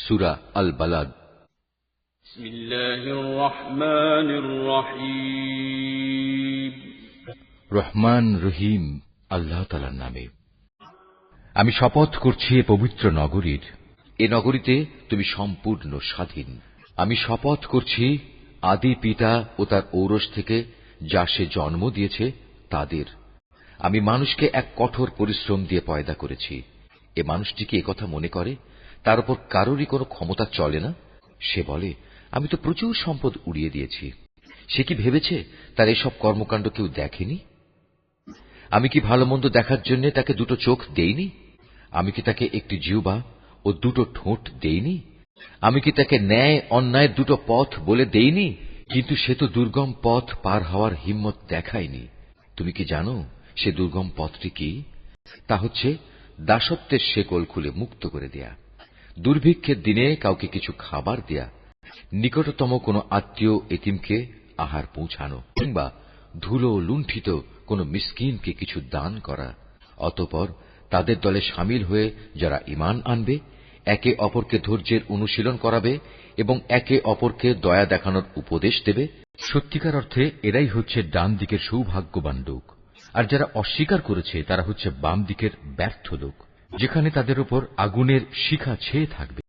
সূরা আল Balad. বিসমিল্লাহির রহমানির রহিম। রহমান রহিম আল্লাহ তাআলার নামে। আমি শপথ করছি এ পবিত্র নগরীর, এ নগরীতে তুমি সম্পূর্ণ স্বাধীন। আমি শপথ করছি আদি পিতা ও তার ঔরস থেকে যা সে জন্ম দিয়েছে তাদের। আমি মানুষকে এক কঠোর পরিশ্রম দিয়ে পয়দা করেছি। এ মানুষটি কি একথা মনে করে তার উপর কারোরই কোনো ক্ষমতা চলে না? সে বলে, আমি তো প্রচুর সম্পদ উড়িয়ে দিয়েছি। সে কি ভেবেছে তার এসব কর্মকাণ্ড কেউ দেখেনি? আমি কি ভালো মন্দ দেখার জন্য তাকে দুটো চোখ দেইনি? আমি কি তাকে একটি জিহ্বা ও দুটো ঠোঁট দেইনি? আমি কি তাকে ন্যায় অন্যায়ের দুটো পথ বলে দেইনি? কিন্তু সে তো দুর্গম পথ পার হওয়ার হিম্মত দেখায়নি। তুমি কি জানো সে দুর্গম পথটি কি? তা হচ্ছে দাসত্বের শেকল খুলে মুক্ত করে দেয়া, দুর্ভিক্ষের দিনে কাউকে কিছু খাবার দেয়া, নিকটতম কোনো আত্মীয় এতিমকে আহার পৌঁছানো, কিংবা ধুলো লুণ্ঠিত কোনো মিসকিনকে কিছু দান করা। অতঃপর তাদের দলে সামিল হয়ে যারা ঈমান আনবে, একে অপরকে ধৈর্যের অনুশীলন করাবে এবং একে অপরকে দয়া দেখানোর উপদেশ দেবে, সত্যিকার অর্থে এরাই হচ্ছে ডান দিকের সৌভাগ্যবান লোক। আর যারা অস্বীকার করেছে তারা হচ্ছে বাম দিকের ব্যর্থ লোক, যেখানে তাদের উপর আগুনের শিখা ছেয়ে থাকবে।